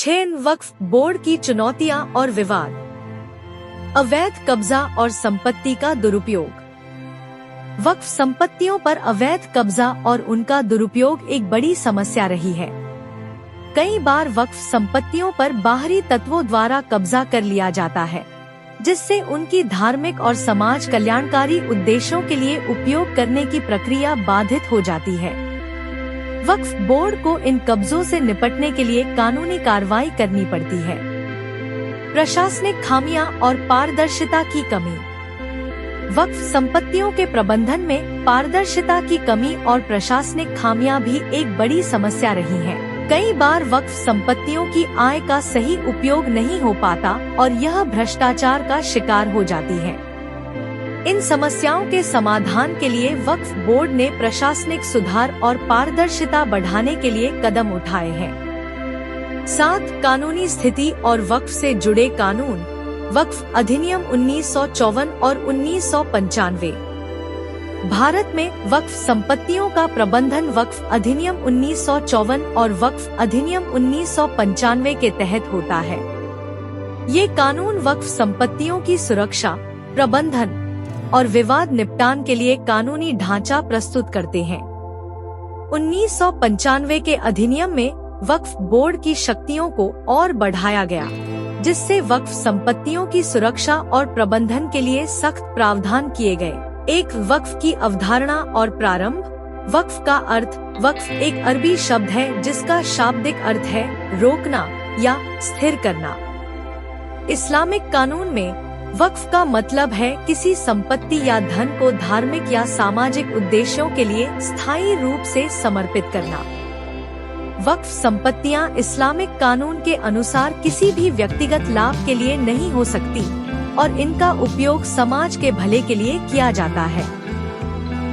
6 वक्फ board की चुनौतियां और विवाद। अवैध कब्जा और संपत्ति का दुरुपयोग। वक्फ संपत्तियों पर अवैध कब्जा और उनका दुरुपयोग एक बड़ी समस्या रही है। कई बार वक्फ संपत्तियों पर बाहरी तत्वों द्वारा कब्जा कर लिया जाता है, जिससे उनकी धार्मिक और समाज कल्याणकारी उद्देश्यों के लिए उपयोग करने की प्रक्रिया बाधित हो जाती है। वक्फ बोर्ड को इन कब्जों से निपटने के लिए कानूनी कार्रवाई करनी पड़ती है। प्रशासनिक खामियां और पारदर्शिता की कमी। वक्फ संपत्तियों के प्रबंधन में पारदर्शिता की कमी और प्रशासनिक खामियां भी एक बड़ी समस्या रही हैं। कई बार वक्फ संपत्तियों की आय का सही उपयोग नहीं हो पाता और यह भ्रष्टाचार का शिकार हो जाती है। इन समस्याओं के समाधान के लिए वक्फ बोर्ड ने प्रशासनिक सुधार और पारदर्शिता बढ़ाने के लिए कदम उठाए हैं। 7 कानूनी स्थिति और वक्फ से जुड़े कानून। वक्फ अधिनियम 1954 और 1995। भारत में वक्फ संपत्तियों का प्रबंधन वक्फ अधिनियम 1954 और वक्फ अधिनियम 1995 के तहत होता है। ये कानून वक्फ संपत्तियों की सुरक्षा, प्रबंधन और विवाद निपटान के लिए कानूनी ढांचा प्रस्तुत करते हैं। 1995 के अधिनियम में वक्फ बोर्ड की शक्तियों को और बढ़ाया गया, जिससे वक्फ संपत्तियों की सुरक्षा और प्रबंधन के लिए सख्त प्रावधान किए गए। एक वक्फ की अवधारणा और प्रारंभ। वक्फ का अर्थ। वक्फ एक अरबी शब्द है जिसका शाब्दिक अर्थ है रोकना या स्थिर करना। इस्लामिक कानून में वक्फ का मतलब है किसी संपत्ति या धन को धार्मिक या सामाजिक उद्देश्यों के लिए स्थायी रूप से समर्पित करना। वक्फ संपत्तियां इस्लामिक कानून के अनुसार किसी भी व्यक्तिगत लाभ के लिए नहीं हो सकती और इनका उपयोग समाज के भले के लिए किया जाता है।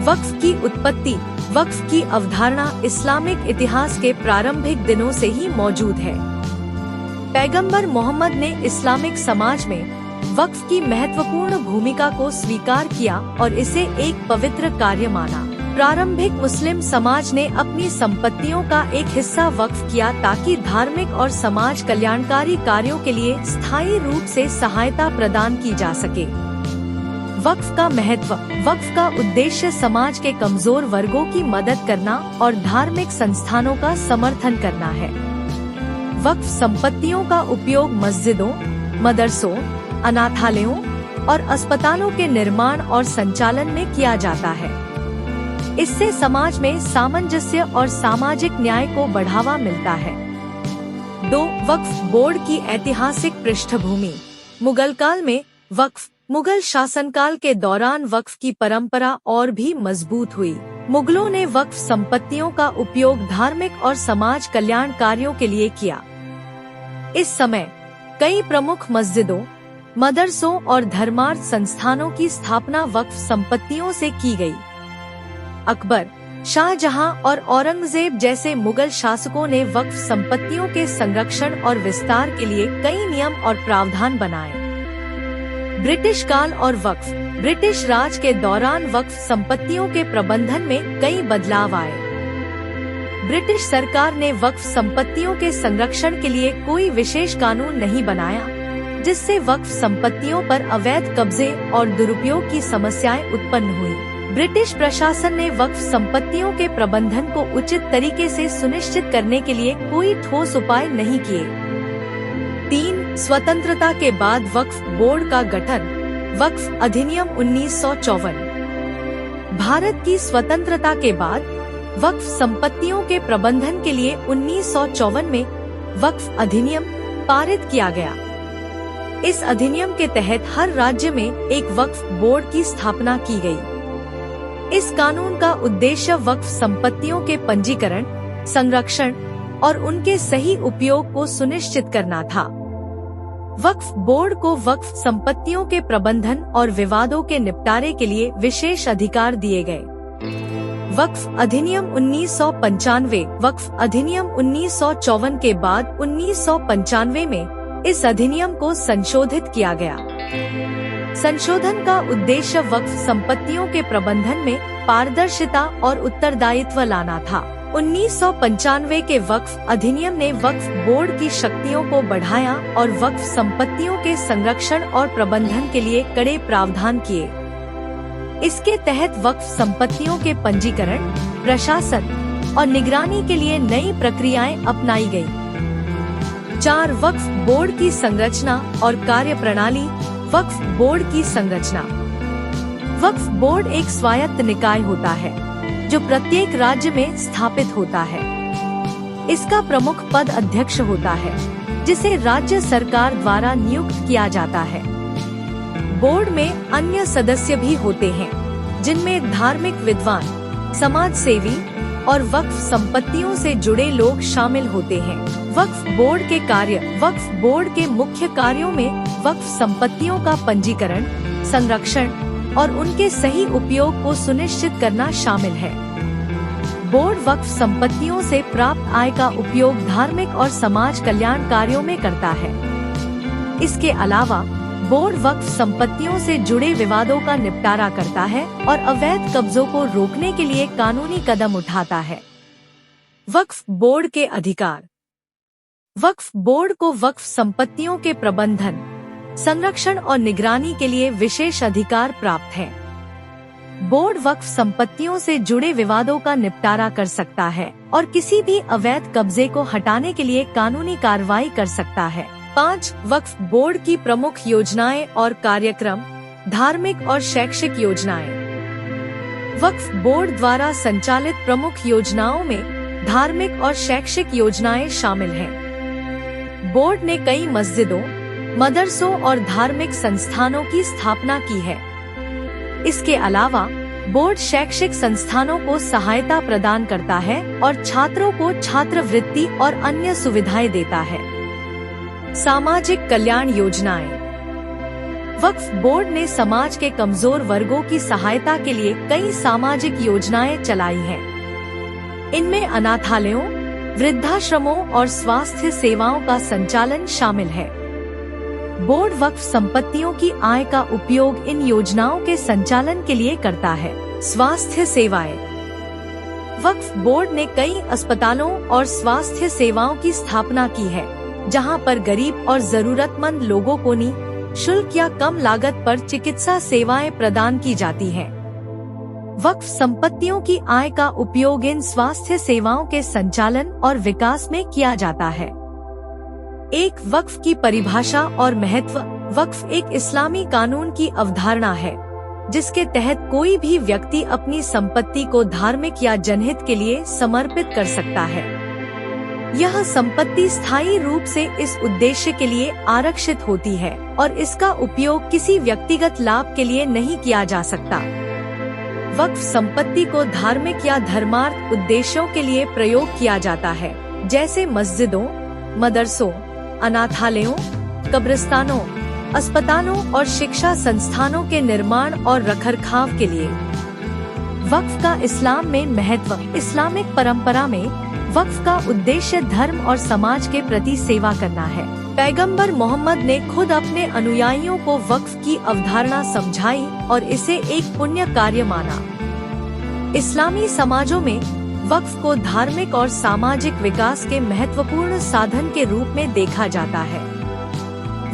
वक्फ की उत्पत्ति। वक्फ की अवधारणा इस्लामिक इतिहास के प्रारंभिक दिनों से ही मौजूद है। पैगंबर मोहम्मद ने इस्लामिक समाज में वक्फ की महत्वपूर्ण भूमिका को स्वीकार किया और इसे एक पवित्र कार्य माना। प्रारंभिक मुस्लिम समाज ने अपनी संपत्तियों का एक हिस्सा वक्फ किया ताकि धार्मिक और समाज कल्याणकारी कार्यों के लिए स्थायी रूप से सहायता प्रदान की जा सके। वक्फ का महत्व। वक्फ का उद्देश्य समाज के कमजोर वर्गों की मदद करना और धार्मिक संस्थानों का समर्थन करना है। वक्फ संपत्तियों का उपयोग मस्जिदों, मदरसों, अनाथालयों और अस्पतालों के निर्माण और संचालन में किया जाता है। इससे समाज में सामंजस्य और सामाजिक न्याय को बढ़ावा मिलता है। 2 वक्फ बोर्ड की ऐतिहासिक पृष्ठभूमि। मुगल काल में वक्फ। मुगल शासनकाल के दौरान वक्फ की परंपरा और भी मजबूत हुई। मुगलों ने वक्फ संपत्तियों का उपयोग धार्मिक और समाज कल्याण कार्यों के लिए किया। इस समय कई प्रमुख मस्जिदों, मदरसों और धर्मार्थ संस्थानों की स्थापना वक्फ संपत्तियों से की गई। अकबर, शाहजहां और औरंगजेब जैसे मुगल शासकों ने वक्फ संपत्तियों के संरक्षण और विस्तार के लिए कई नियम और प्रावधान बनाए। ब्रिटिश काल और वक्फ। ब्रिटिश राज के दौरान वक्फ संपत्तियों के प्रबंधन में कई बदलाव आए। ब्रिटिश सरकार ने वक्फ संपत्तियों के संरक्षण के लिए कोई विशेष कानून नहीं बनाया, जिससे वक्फ संपत्तियों पर अवैध कब्जे और दुरुपयोग की समस्याएं उत्पन्न हुई। ब्रिटिश प्रशासन ने वक्फ संपत्तियों के प्रबंधन को उचित तरीके से सुनिश्चित करने के लिए कोई ठोस उपाय नहीं किए। 3 स्वतंत्रता के बाद वक्फ बोर्ड का गठन। वक्फ अधिनियम 1954। भारत की स्वतंत्रता के बाद वक्फ संपत्तियों के प्रबंधन के लिए 1954 में वक्फ अधिनियम पारित किया गया। इस अधिनियम के तहत हर राज्य में एक वक्फ बोर्ड की स्थापना की गई। इस कानून का उद्देश्य वक्फ संपत्तियों के पंजीकरण, संरक्षण और उनके सही उपयोग को सुनिश्चित करना था। वक्फ बोर्ड को वक्फ संपत्तियों के प्रबंधन और विवादों के निपटारे के लिए विशेष अधिकार दिए गए। वक्फ अधिनियम 1995। वक्फ अधिनियम 1954 के बाद 1995 में इस अधिनियम को संशोधित किया गया। संशोधन का उद्देश्य वक्फ संपत्तियों के प्रबंधन में पारदर्शिता और उत्तरदायित्व लाना था। 1995 के वक्फ अधिनियम ने वक्फ बोर्ड की शक्तियों को बढ़ाया और वक्फ संपत्तियों के संरक्षण और प्रबंधन के लिए कड़े प्रावधान किए। इसके तहत वक्फ संपत्तियों के पंजीकरण, प्रशासन और निगरानी के लिए नई प्रक्रियाएं अपनाई गयी। 4 वक्फ बोर्ड की संरचना और कार्यप्रणाली। वक्फ बोर्ड की संरचना। वक्फ बोर्ड एक स्वायत्त निकाय होता है जो प्रत्येक राज्य में स्थापित होता है। इसका प्रमुख पद अध्यक्ष होता है जिसे राज्य सरकार द्वारा नियुक्त किया जाता है। बोर्ड में अन्य सदस्य भी होते हैं जिनमें धार्मिक विद्वान, समाज सेवी और वक्फ संपत्तियों से जुड़े लोग शामिल होते हैं। वक्फ बोर्ड के कार्य। वक्फ बोर्ड के मुख्य कार्यों में वक्फ संपत्तियों का पंजीकरण, संरक्षण और उनके सही उपयोग को सुनिश्चित करना शामिल है। बोर्ड वक्फ संपत्तियों से प्राप्त आय का उपयोग धार्मिक और समाज कल्याण कार्यों में करता है। इसके अलावा बोर्ड वक्फ संपत्तियों से जुड़े विवादों का निपटारा करता है और अवैध कब्जों को रोकने के लिए कानूनी कदम उठाता है। वक्फ बोर्ड के अधिकार। वक्फ बोर्ड को वक्फ संपत्तियों के प्रबंधन, संरक्षण और निगरानी के लिए विशेष अधिकार प्राप्त है। बोर्ड वक्फ संपत्तियों से जुड़े विवादों का निपटारा कर सकता है और किसी भी अवैध कब्जे को हटाने के लिए कानूनी कार्रवाई कर सकता है। 5 वक्फ बोर्ड की प्रमुख योजनाएं और कार्यक्रम। धार्मिक और शैक्षिक योजनाएं। वक्फ बोर्ड द्वारा संचालित प्रमुख योजनाओं में धार्मिक और शैक्षिक योजनाएं शामिल हैं। बोर्ड ने कई मस्जिदों, मदरसों और धार्मिक संस्थानों की स्थापना की है। इसके अलावा बोर्ड शैक्षिक संस्थानों को सहायता प्रदान करता है और छात्रों को छात्रवृत्ति और अन्य सुविधाएं देता है। सामाजिक कल्याण योजनाएं। वक्फ बोर्ड ने समाज के कमजोर वर्गों की सहायता के लिए कई सामाजिक योजनाएं चलाई हैं। इनमें अनाथालयों, वृद्धाश्रमों और स्वास्थ्य सेवाओं का संचालन शामिल है। बोर्ड वक्फ संपत्तियों की आय का उपयोग इन योजनाओं के संचालन के लिए करता है। स्वास्थ्य सेवाएं। वक्फ बोर्ड ने कई अस्पतालों और स्वास्थ्य सेवाओं की स्थापना की है, जहां पर गरीब और जरूरतमंद लोगों को निःशुल्क या कम लागत पर चिकित्सा सेवाएं प्रदान की जाती हैं। वक्फ संपत्तियों की आय का उपयोग इन स्वास्थ्य सेवाओं के संचालन और विकास में किया जाता है। एक वक्फ की परिभाषा और महत्व। वक्फ एक इस्लामी कानून की अवधारणा है जिसके तहत कोई भी व्यक्ति अपनी संपत्ति को धार्मिक या जनहित के लिए समर्पित कर सकता है। यह संपत्ति स्थायी रूप से इस उद्देश्य के लिए आरक्षित होती है और इसका उपयोग किसी व्यक्तिगत लाभ के लिए नहीं किया जा सकता। वक्फ संपत्ति को धार्मिक या धर्मार्थ उद्देश्यों के लिए प्रयोग किया जाता है, जैसे मस्जिदों, मदरसों, अनाथालयों, कब्रिस्तानों, अस्पतालों और शिक्षा संस्थानों के निर्माण और रखरखाव के लिए। वक्फ का इस्लाम में महत्व। इस्लामिक परंपरा में वक्फ का उद्देश्य धर्म और समाज के प्रति सेवा करना है। पैगंबर मोहम्मद ने खुद अपने अनुयायियों को वक्फ की अवधारणा समझाई और इसे एक पुण्य कार्य माना। इस्लामी समाजों में वक्फ को धार्मिक और सामाजिक विकास के महत्वपूर्ण साधन के रूप में देखा जाता है।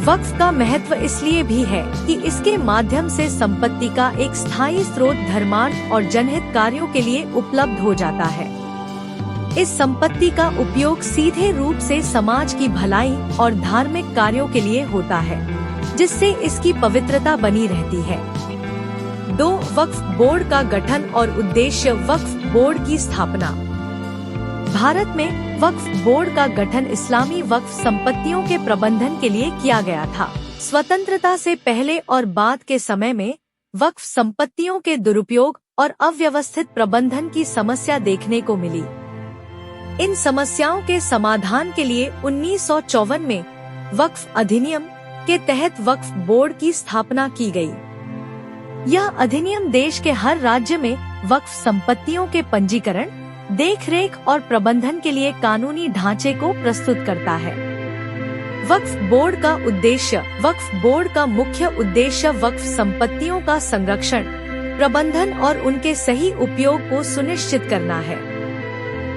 वक्फ का महत्व इसलिए भी है कि इसके माध्यम से संपत्ति का एक स्थायी स्रोत धर्मार्थ और जनहित कार्यों के लिए उपलब्ध हो जाता है। इस संपत्ति का उपयोग सीधे रूप से समाज की भलाई और धार्मिक कार्यों के लिए होता है, जिससे इसकी पवित्रता बनी रहती है। 2 वक्फ बोर्ड का गठन और उद्देश्य। वक्फ बोर्ड की स्थापना। भारत में वक्फ बोर्ड का गठन इस्लामी वक्फ संपत्तियों के प्रबंधन के लिए किया गया था। स्वतंत्रता से पहले और बाद के समय में वक्फ संपत्तियों के दुरुपयोग और अव्यवस्थित प्रबंधन की समस्या देखने को मिली। इन समस्याओं के समाधान के लिए 1954 में वक्फ अधिनियम के तहत वक्फ बोर्ड की स्थापना की गई। यह अधिनियम देश के हर राज्य में वक्फ संपत्तियों के पंजीकरण, देखरेख और प्रबंधन के लिए कानूनी ढांचे को प्रस्तुत करता है। वक्फ बोर्ड का उद्देश्य। वक्फ बोर्ड का मुख्य उद्देश्य वक्फ संपत्तियों का संरक्षण, प्रबंधन और उनके सही उपयोग को सुनिश्चित करना है।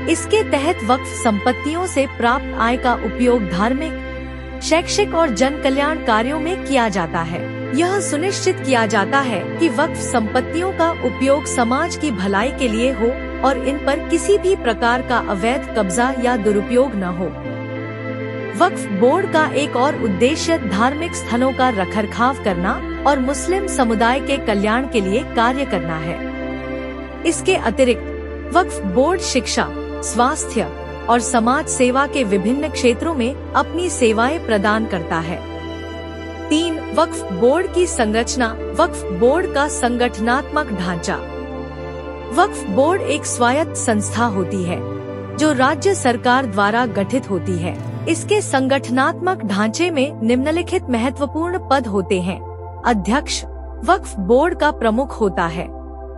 इसके तहत वक्फ संपत्तियों से प्राप्त आय का उपयोग धार्मिक, शैक्षिक और जन कल्याण कार्यों में किया जाता है। यह सुनिश्चित किया जाता है कि वक्फ संपत्तियों का उपयोग समाज की भलाई के लिए हो और इन पर किसी भी प्रकार का अवैध कब्जा या दुरुपयोग न हो। वक्फ बोर्ड का एक और उद्देश्य धार्मिक स्थलों का रखरखाव करना और मुस्लिम समुदाय के कल्याण के लिए कार्य करना है। इसके अतिरिक्त वक्फ बोर्ड शिक्षा, स्वास्थ्य और समाज सेवा के विभिन्न क्षेत्रों में अपनी सेवाएं प्रदान करता है। 3. वक्फ बोर्ड की संरचना। वक्फ बोर्ड का संगठनात्मक ढांचा। वक्फ बोर्ड एक स्वायत्त संस्था होती है जो राज्य सरकार द्वारा गठित होती है। इसके संगठनात्मक ढांचे में निम्नलिखित महत्वपूर्ण पद होते हैं। अध्यक्ष वक्फ बोर्ड का प्रमुख होता है,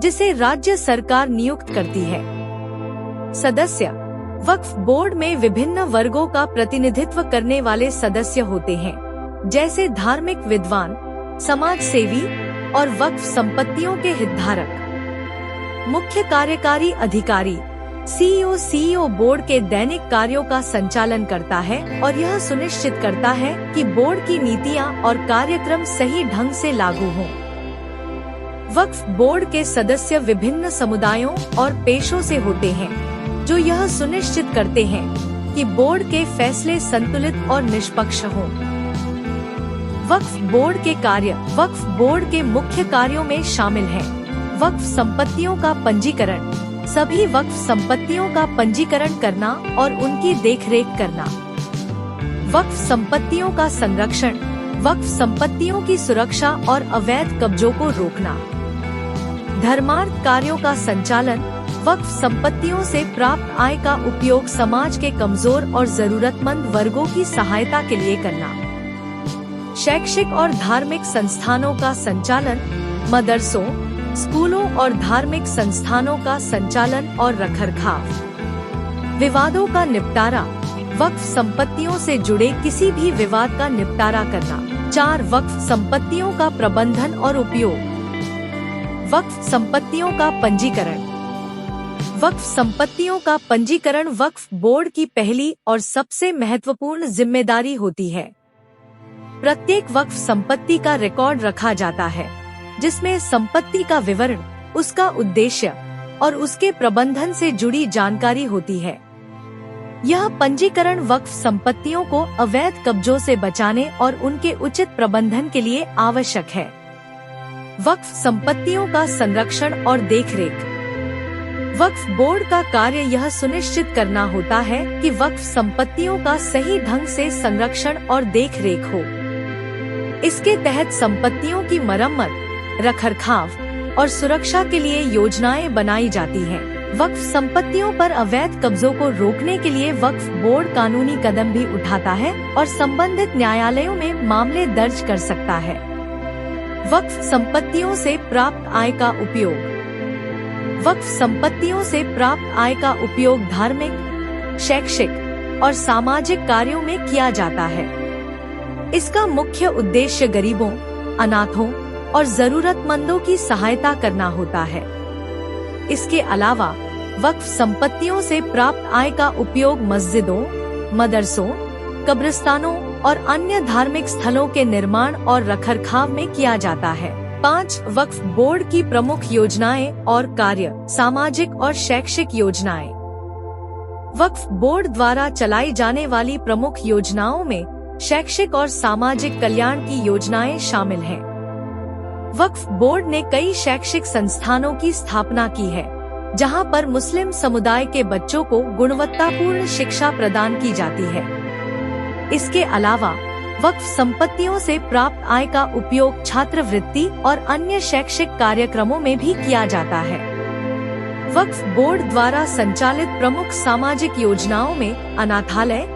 जिसे राज्य सरकार नियुक्त करती है। सदस्य वक्फ बोर्ड में विभिन्न वर्गों का प्रतिनिधित्व करने वाले सदस्य होते हैं, जैसे धार्मिक विद्वान, समाज सेवी और वक्फ संपत्तियों के हितधारक। मुख्य कार्यकारी अधिकारी सीईओ बोर्ड के दैनिक कार्यों का संचालन करता है और यह सुनिश्चित करता है कि बोर्ड की नीतियां और कार्यक्रम सही ढंग से लागू हों। वक्फ बोर्ड के सदस्य विभिन्न समुदायों और पेशों से होते हैं, जो यह सुनिश्चित करते हैं कि बोर्ड के फैसले संतुलित और निष्पक्ष हों। वक्फ बोर्ड के कार्य। वक्फ बोर्ड के मुख्य कार्यों में शामिल हैं वक्फ संपत्तियों का पंजीकरण, सभी वक्फ संपत्तियों का पंजीकरण करना और उनकी देखरेख करना। वक्फ संपत्तियों का संरक्षण, वक्फ संपत्तियों की सुरक्षा और अवैध कब्जों को रोकना। धर्मार्थ कार्यों का संचालन, वक्फ संपत्तियों से प्राप्त आय का उपयोग समाज के कमजोर और जरूरतमंद वर्गों की सहायता के लिए करना। शैक्षिक और धार्मिक संस्थानों का संचालन, मदरसों, स्कूलों और धार्मिक संस्थानों का संचालन और रखरखाव। विवादों का निपटारा, वक्फ संपत्तियों से जुड़े किसी भी विवाद का निपटारा करना। 4. वक्फ संपत्तियों का प्रबंधन और उपयोग। वक्फ संपत्तियों का पंजीकरण। वक्फ संपत्तियों का पंजीकरण वक्फ बोर्ड की पहली और सबसे महत्वपूर्ण जिम्मेदारी होती है। प्रत्येक वक्फ संपत्ति का रिकॉर्ड रखा जाता है, जिसमें संपत्ति का विवरण, उसका उद्देश्य और उसके प्रबंधन से जुड़ी जानकारी होती है। यह पंजीकरण वक्फ संपत्तियों को अवैध कब्जों से बचाने और उनके उचित प्रबंधन के लिए आवश्यक है। वक्फ संपत्तियों का संरक्षण और देखरेख। वक्फ बोर्ड का कार्य यह सुनिश्चित करना होता है कि वक्फ संपत्तियों का सही ढंग से संरक्षण और देखरेख हो। इसके तहत संपत्तियों की मरम्मत, रखरखाव और सुरक्षा के लिए योजनाएं बनाई जाती हैं। वक्फ संपत्तियों पर अवैध कब्जों को रोकने के लिए वक्फ बोर्ड कानूनी कदम भी उठाता है और संबंधित न्यायालयों में मामले दर्ज कर सकता है। वक्फ संपत्तियों से प्राप्त आय का उपयोग। वक्फ संपत्तियों से प्राप्त आय का उपयोग धार्मिक, शैक्षिक और सामाजिक कार्यों में किया जाता है। इसका मुख्य उद्देश्य गरीबों, अनाथों और जरूरतमंदों की सहायता करना होता है। इसके अलावा वक्फ संपत्तियों से प्राप्त आय का उपयोग मस्जिदों, मदरसों, कब्रिस्तानों और अन्य धार्मिक स्थलों के निर्माण और रखरखाव में किया जाता है। 5. वक्फ बोर्ड की प्रमुख योजनाएं और कार्य। सामाजिक और शैक्षिक योजनाएं। वक्फ बोर्ड द्वारा चलाई जाने वाली प्रमुख योजनाओं में शैक्षिक और सामाजिक कल्याण की योजनाएं शामिल हैं। वक्फ बोर्ड ने कई शैक्षिक संस्थानों की स्थापना की है, जहां पर मुस्लिम समुदाय के बच्चों को गुणवत्तापूर्ण शिक्षा प्रदान की जाती है। इसके अलावा वक्फ संपत्तियों से प्राप्त आय का उपयोग छात्रवृत्ति और अन्य शैक्षिक कार्यक्रमों में भी किया जाता है। वक्फ बोर्ड द्वारा संचालित प्रमुख सामाजिक योजनाओं में अनाथालय,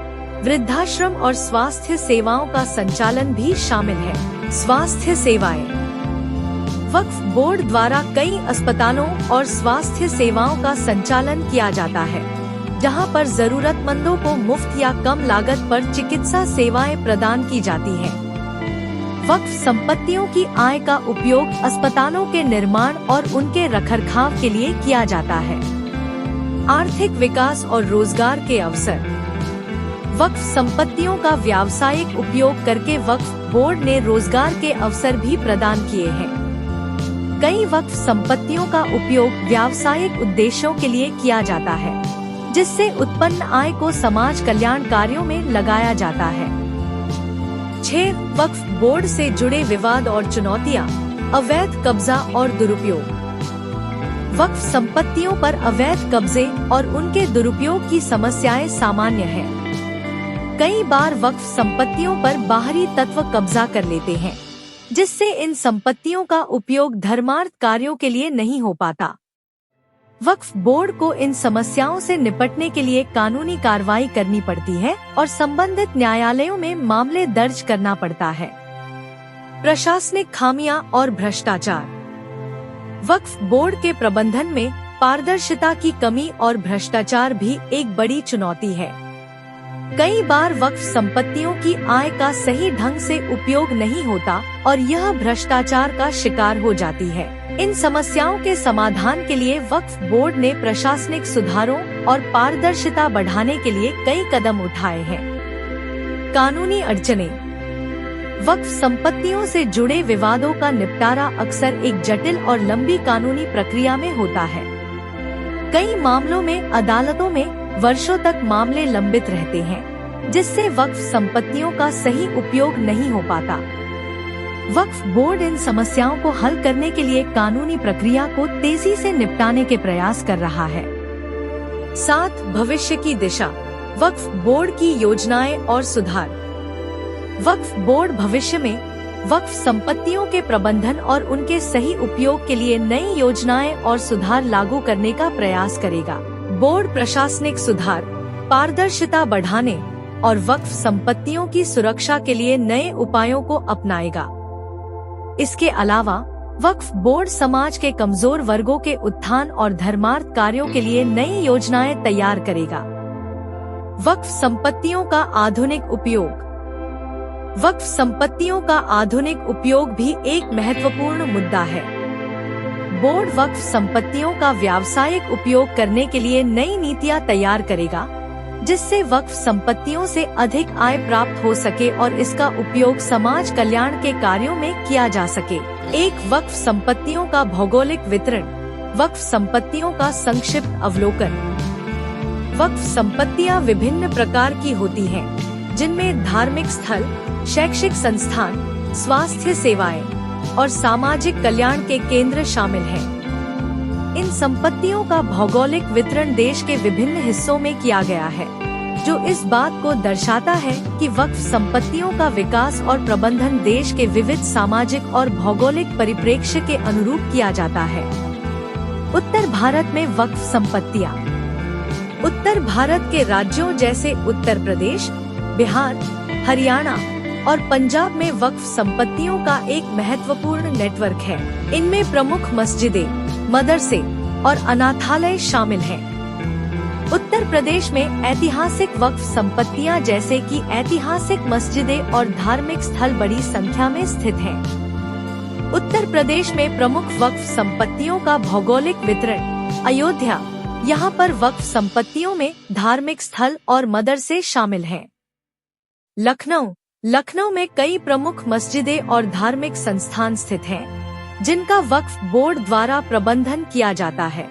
वृद्धाश्रम और स्वास्थ्य सेवाओं का संचालन भी शामिल है। स्वास्थ्य सेवाएं। वक्फ बोर्ड द्वारा कई अस्पतालों और स्वास्थ्य सेवाओं का संचालन किया जाता है, जहां पर जरूरतमंदों को मुफ्त या कम लागत पर चिकित्सा सेवाएं प्रदान की जाती हैं। वक्फ संपत्तियों की आय का उपयोग अस्पतालों के निर्माण और उनके रखरखाव के लिए किया जाता है। आर्थिक विकास और रोजगार के अवसर। वक्फ संपत्तियों का व्यावसायिक उपयोग करके वक्फ बोर्ड ने रोजगार के अवसर भी प्रदान किए हैं। कई वक्फ संपत्तियों का उपयोग व्यावसायिक उद्देश्यों के लिए किया जाता है, जिससे उत्पन्न आय को समाज कल्याण कार्यों में लगाया जाता है। 6. वक्फ बोर्ड से जुड़े विवाद और चुनौतियां। अवैध कब्जा और दुरुपयोग। वक्फ संपत्तियों पर अवैध कब्जे और उनके दुरुपयोग की समस्याएं सामान्य हैं। कई बार वक्फ संपत्तियों पर बाहरी तत्व कब्जा कर लेते हैं, जिससे इन संपत्तियों का उपयोग धर्मार्थ कार्यों के लिए नहीं हो पाता। वक्फ बोर्ड को इन समस्याओं से निपटने के लिए कानूनी कार्रवाई करनी पड़ती है और संबंधित न्यायालयों में मामले दर्ज करना पड़ता है। प्रशासनिक खामियां और भ्रष्टाचार। वक्फ बोर्ड के प्रबंधन में पारदर्शिता की कमी और भ्रष्टाचार भी एक बड़ी चुनौती है। कई बार वक्फ संपत्तियों की आय का सही ढंग से उपयोग नहीं होता और यह भ्रष्टाचार का शिकार हो जाती है। इन समस्याओं के समाधान के लिए वक्फ बोर्ड ने प्रशासनिक सुधारों और पारदर्शिता बढ़ाने के लिए कई कदम उठाए हैं। कानूनी अड़चनें। वक्फ संपत्तियों से जुड़े विवादों का निपटारा अक्सर एक जटिल और लंबी कानूनी प्रक्रिया में होता है। कई मामलों में अदालतों में वर्षों तक मामले लंबित रहते हैं, जिससे वक्फ संपत्तियों का सही उपयोग नहीं हो पाता। वक्फ बोर्ड इन समस्याओं को हल करने के लिए कानूनी प्रक्रिया को तेजी से निपटाने के प्रयास कर रहा है। 7. भविष्य की दिशा। वक्फ बोर्ड की योजनाएं और सुधार। वक्फ बोर्ड भविष्य में वक्फ संपत्तियों के प्रबंधन और उनके सही उपयोग के लिए नई योजनाएं और सुधार लागू करने का प्रयास करेगा। बोर्ड प्रशासनिक सुधार, पारदर्शिता बढ़ाने और वक्फ संपत्तियों की सुरक्षा के लिए नए उपायों को अपनाएगा। इसके अलावा वक्फ बोर्ड समाज के कमजोर वर्गों के उत्थान और धर्मार्थ कार्यों के लिए नई योजनाएं तैयार करेगा। वक्फ संपत्तियों का आधुनिक उपयोग। वक्फ संपत्तियों का आधुनिक उपयोग भी एक महत्वपूर्ण मुद्दा है। बोर्ड वक्फ संपत्तियों का व्यावसायिक उपयोग करने के लिए नई नीतियां तैयार करेगा, जिससे वक्फ संपत्तियों से अधिक आय प्राप्त हो सके और इसका उपयोग समाज कल्याण के कार्यों में किया जा सके। 1. वक्फ संपत्तियों का भौगोलिक वितरण। वक्फ संपत्तियों का संक्षिप्त अवलोकन। वक्फ संपत्तियां विभिन्न प्रकार की होती हैं, जिनमें धार्मिक स्थल, शैक्षिक संस्थान, स्वास्थ्य सेवाएं और सामाजिक कल्याण के केंद्र शामिल हैं। इन संपत्तियों का भौगोलिक वितरण देश के विभिन्न हिस्सों में किया गया है, जो इस बात को दर्शाता है कि वक्फ संपत्तियों का विकास और प्रबंधन देश के विविध सामाजिक और भौगोलिक परिप्रेक्ष्य के अनुरूप किया जाता है। उत्तर भारत में वक्फ संपत्तियां। उत्तर भारत के राज्यों जैसे उत्तर प्रदेश, बिहार, हरियाणा और पंजाब में वक्फ संपत्तियों का एक महत्वपूर्ण नेटवर्क है। इनमें प्रमुख मस्जिदें, मदरसे और अनाथालय शामिल हैं। उत्तर प्रदेश में ऐतिहासिक वक्फ संपत्तियां जैसे कि ऐतिहासिक मस्जिदें और धार्मिक स्थल बड़ी संख्या में स्थित हैं। उत्तर प्रदेश में प्रमुख वक्फ संपत्तियों का भौगोलिक वितरण। अयोध्या, यहाँ पर वक्फ संपत्तियों में धार्मिक स्थल और मदरसे शामिल हैं। लखनऊ में कई प्रमुख मस्जिदें और धार्मिक संस्थान स्थित हैं, जिनका वक्फ बोर्ड द्वारा प्रबंधन किया जाता है।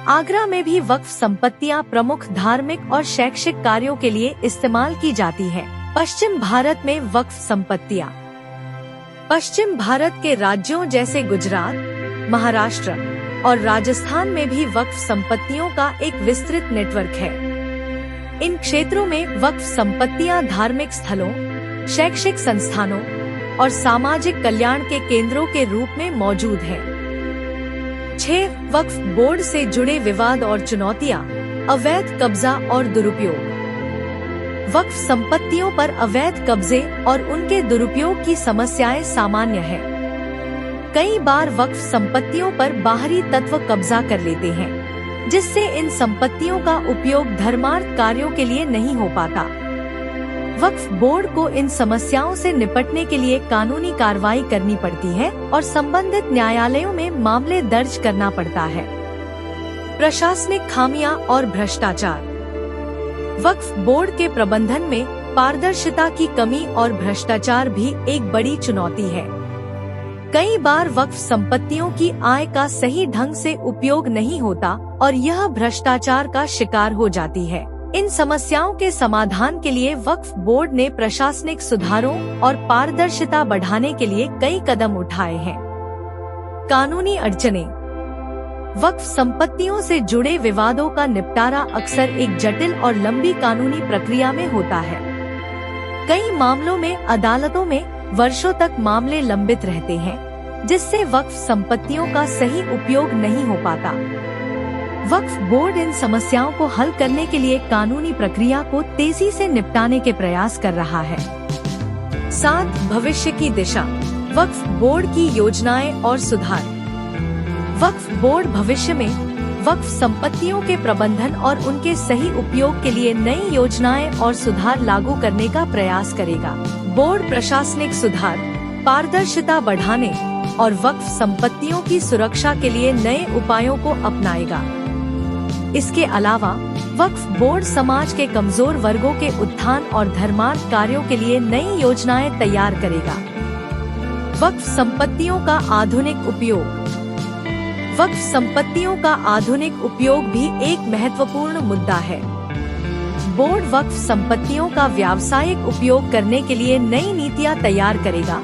आगरा में भी वक्फ संपत्तियां प्रमुख धार्मिक और शैक्षिक कार्यों के लिए इस्तेमाल की जाती हैं। पश्चिम भारत में वक्फ संपत्तियां। पश्चिम भारत के राज्यों जैसे गुजरात, महाराष्ट्र और राजस्थान में भी वक्फ संपत्तियों का एक विस्तृत नेटवर्क है। इन क्षेत्रों में वक्फ संपत्तियां धार्मिक स्थलों, शैक्षिक संस्थानों और सामाजिक कल्याण के केंद्रों के रूप में मौजूद हैं। 6. वक्फ बोर्ड से जुड़े विवाद और चुनौतियां। अवैध कब्जा और दुरुपयोग। वक्फ संपत्तियों पर अवैध कब्जे और उनके दुरुपयोग की समस्याएं सामान्य हैं। कई बार वक्फ संपत्तियों पर बाहरी तत्व कब्जा कर लेते हैं, जिससे इन संपत्तियों का उपयोग धर्मार्थ कार्यों के लिए नहीं हो पाता। वक्फ बोर्ड को इन समस्याओं से निपटने के लिए कानूनी कार्रवाई करनी पड़ती है और संबंधित न्यायालयों में मामले दर्ज करना पड़ता है। प्रशासनिक खामियां और भ्रष्टाचार। वक्फ बोर्ड के प्रबंधन में पारदर्शिता की कमी और भ्रष्टाचार भी एक बड़ी चुनौती है। कई बार वक्फ संपत्तियों की आय का सही ढंग से उपयोग नहीं होता और यह भ्रष्टाचार का शिकार हो जाती है। इन समस्याओं के समाधान के लिए वक्फ बोर्ड ने प्रशासनिक सुधारों और पारदर्शिता बढ़ाने के लिए कई कदम उठाए हैं। कानूनी अड़चनें। वक्फ संपत्तियों से जुड़े विवादों का निपटारा अक्सर एक जटिल और लंबी कानूनी प्रक्रिया में होता है। कई मामलों में अदालतों में वर्षों तक मामले लंबित रहते हैं, जिससे वक्फ संपत्तियों का सही उपयोग नहीं हो पाता। वक्फ बोर्ड इन समस्याओं को हल करने के लिए कानूनी प्रक्रिया को तेजी से निपटाने के प्रयास कर रहा है। 7. भविष्य की दिशा। वक्फ बोर्ड की योजनाएं और सुधार। वक्फ बोर्ड भविष्य में वक्फ संपत्तियों के प्रबंधन और उनके सही उपयोग के लिए नई योजनाएं और सुधार लागू करने का प्रयास करेगा। बोर्ड प्रशासनिक सुधार, पारदर्शिता बढ़ाने और वक्फ संपत्तियों की सुरक्षा के लिए नए उपायों को अपनाएगा। इसके अलावा वक्फ बोर्ड समाज के कमजोर वर्गों के उत्थान और धर्मार्थ कार्यों के लिए नई योजनाएं तैयार करेगा। वक्फ संपत्तियों का आधुनिक उपयोग। वक्फ संपत्तियों का आधुनिक उपयोग भी एक महत्वपूर्ण मुद्दा है। बोर्ड वक्फ संपत्तियों का व्यावसायिक उपयोग करने के लिए नई नीतियां तैयार करेगा,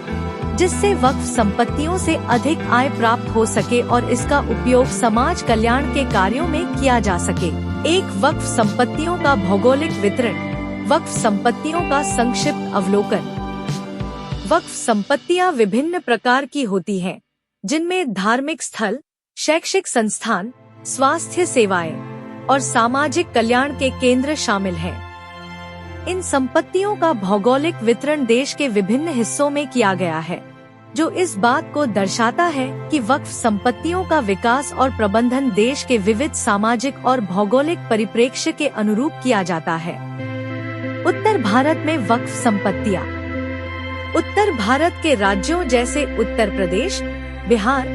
जिससे वक्फ संपत्तियों से अधिक आय प्राप्त हो सके और इसका उपयोग समाज कल्याण के कार्यों में किया जा सके। एक वक्फ संपत्तियों का भौगोलिक वितरण। वक्फ संपत्तियों का संक्षिप्त अवलोकन। वक्फ संपत्तियां विभिन्न प्रकार की होती हैं, जिनमें धार्मिक स्थल, शैक्षिक संस्थान, स्वास्थ्य सेवाएं और सामाजिक कल्याण के केंद्र शामिल हैं। इन संपत्तियों का भौगोलिक वितरण देश के विभिन्न हिस्सों में किया गया है, जो इस बात को दर्शाता है कि वक्फ संपत्तियों का विकास और प्रबंधन देश के विविध सामाजिक और भौगोलिक परिप्रेक्ष्य के अनुरूप किया जाता है। उत्तर भारत में वक्फ संपत्तियां। उत्तर भारत के राज्यों जैसे उत्तर प्रदेश, बिहार,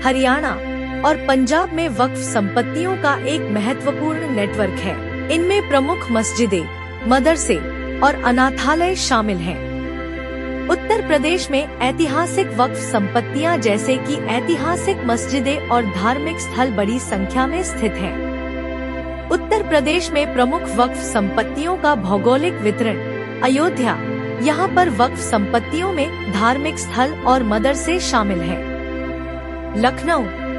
हरियाणा और पंजाब में वक्फ संपत्तियों का एक महत्वपूर्ण नेटवर्क है। इनमें प्रमुख मस्जिदें, मदरसे और अनाथालय शामिल हैं। उत्तर प्रदेश में ऐतिहासिक वक्फ संपत्तियां जैसे कि ऐतिहासिक मस्जिदें और धार्मिक स्थल बड़ी संख्या में स्थित हैं। उत्तर प्रदेश में प्रमुख वक्फ संपत्तियों का भौगोलिक वितरण। अयोध्या, यहाँ पर वक्फ संपत्तियों में धार्मिक स्थल और मदरसे शामिल हैं।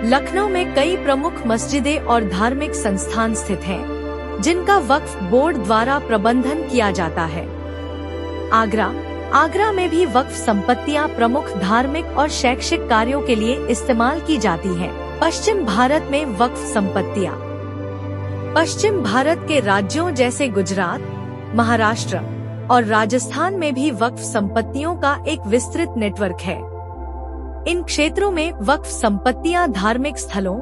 लखनऊ में कई प्रमुख मस्जिदें और धार्मिक संस्थान स्थित हैं, जिनका वक्फ बोर्ड द्वारा प्रबंधन किया जाता है। आगरा में भी वक्फ संपत्तियां प्रमुख धार्मिक और शैक्षिक कार्यों के लिए इस्तेमाल की जाती हैं। पश्चिम भारत में वक्फ संपत्तियां। पश्चिम भारत के राज्यों जैसे गुजरात, महाराष्ट्र और राजस्थान में भी वक्फ संपत्तियों का एक विस्तृत नेटवर्क है। इन क्षेत्रों में वक्फ संपत्तियां धार्मिक स्थलों,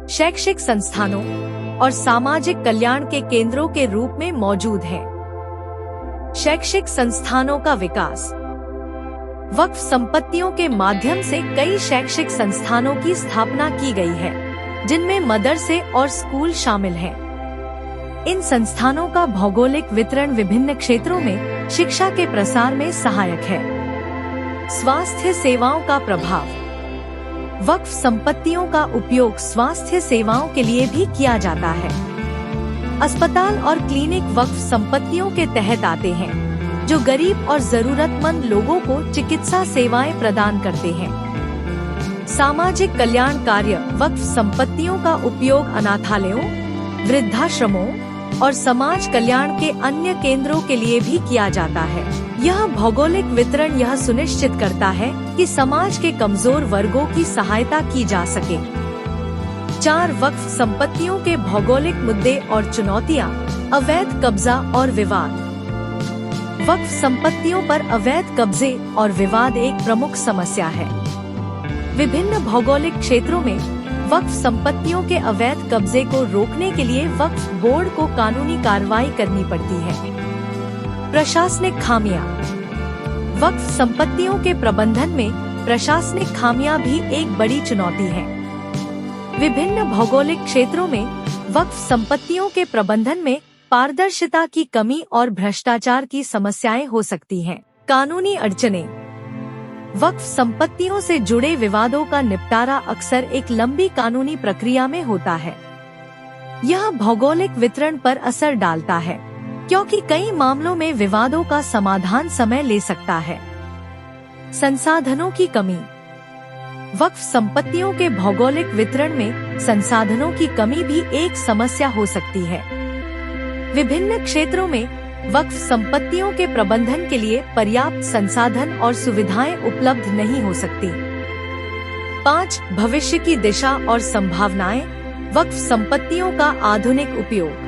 शैक्षिक संस्थानों और सामाजिक कल्याण के केंद्रों के रूप में मौजूद हैं। शैक्षिक संस्थानों का विकास। वक्फ संपत्तियों के माध्यम से कई शैक्षिक संस्थानों की स्थापना की गई है, जिनमें मदरसे और स्कूल शामिल हैं। इन संस्थानों का भौगोलिक वितरण विभिन्न क्षेत्रों में शिक्षा के प्रसार में सहायक है। स्वास्थ्य सेवाओं का प्रभाव। वक्फ संपत्तियों का उपयोग स्वास्थ्य सेवाओं के लिए भी किया जाता है। अस्पताल और क्लिनिक वक्फ संपत्तियों के तहत आते हैं, जो गरीब और जरूरतमंद लोगों को चिकित्सा सेवाएं प्रदान करते हैं। सामाजिक कल्याण कार्य। वक्फ संपत्तियों का उपयोग अनाथालयों, वृद्धाश्रमों और समाज कल्याण के अन्य केंद्रों के लिए भी किया जाता है। यह भौगोलिक वितरण यह सुनिश्चित करता है कि समाज के कमजोर वर्गों की सहायता की जा सके। 4. वक्फ संपत्तियों के भौगोलिक मुद्दे और चुनौतियां। अवैध कब्जा और विवाद। वक्फ संपत्तियों पर अवैध कब्जे और विवाद एक प्रमुख समस्या है। विभिन्न भौगोलिक क्षेत्रों में वक्फ संपत्तियों के अवैध कब्जे को रोकने के लिए वक्फ बोर्ड को कानूनी कार्रवाई करनी पड़ती है। प्रशासनिक खामियां। वक्फ संपत्तियों के प्रबंधन में प्रशासनिक खामियां भी एक बड़ी चुनौती है। विभिन्न भौगोलिक क्षेत्रों में वक्फ संपत्तियों के प्रबंधन में पारदर्शिता की कमी और भ्रष्टाचार की समस्याएं हो सकती हैं। कानूनी अड़चनें। वक्फ संपत्तियों से जुड़े विवादों का निपटारा अक्सर एक लंबी कानूनी प्रक्रिया में होता है। यह भौगोलिक वितरण पर असर डालता है, क्योंकि कई मामलों में विवादों का समाधान समय ले सकता है। संसाधनों की कमी। वक्फ संपत्तियों के भौगोलिक वितरण में संसाधनों की कमी भी एक समस्या हो सकती है। विभिन्न क्षेत्रों में वक्फ संपत्तियों के प्रबंधन के लिए पर्याप्त संसाधन और सुविधाएं उपलब्ध नहीं हो सकती। 5. भविष्य की दिशा और संभावनाएं। वक्फ संपत्तियों का आधुनिक उपयोग।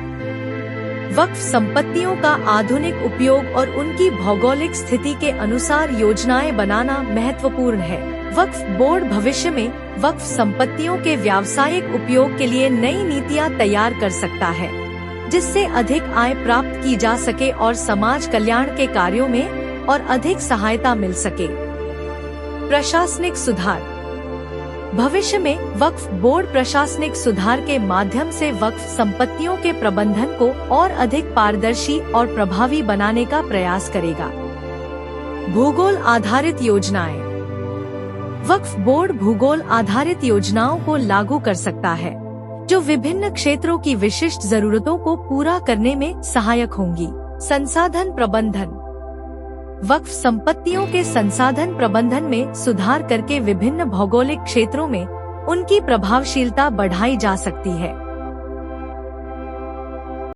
वक्फ संपत्तियों का आधुनिक उपयोग और उनकी भौगोलिक स्थिति के अनुसार योजनाएं बनाना महत्वपूर्ण है। वक्फ बोर्ड भविष्य में वक्फ संपत्तियों के व्यावसायिक उपयोग के लिए नई नीतियां तैयार कर सकता है, जिससे अधिक आय प्राप्त की जा सके और समाज कल्याण के कार्यों में और अधिक सहायता मिल सके। प्रशासनिक सुधार। भविष्य में वक्फ बोर्ड प्रशासनिक सुधार के माध्यम से वक्फ संपत्तियों के प्रबंधन को और अधिक पारदर्शी और प्रभावी बनाने का प्रयास करेगा। भूगोल आधारित योजनाएं। वक्फ बोर्ड भूगोल आधारित योजनाओं को लागू कर सकता है, जो विभिन्न क्षेत्रों की विशिष्ट जरूरतों को पूरा करने में सहायक होंगी। संसाधन प्रबंधन। वक्फ संपत्तियों के संसाधन प्रबंधन में सुधार करके विभिन्न भौगोलिक क्षेत्रों में उनकी प्रभावशीलता बढ़ाई जा सकती है।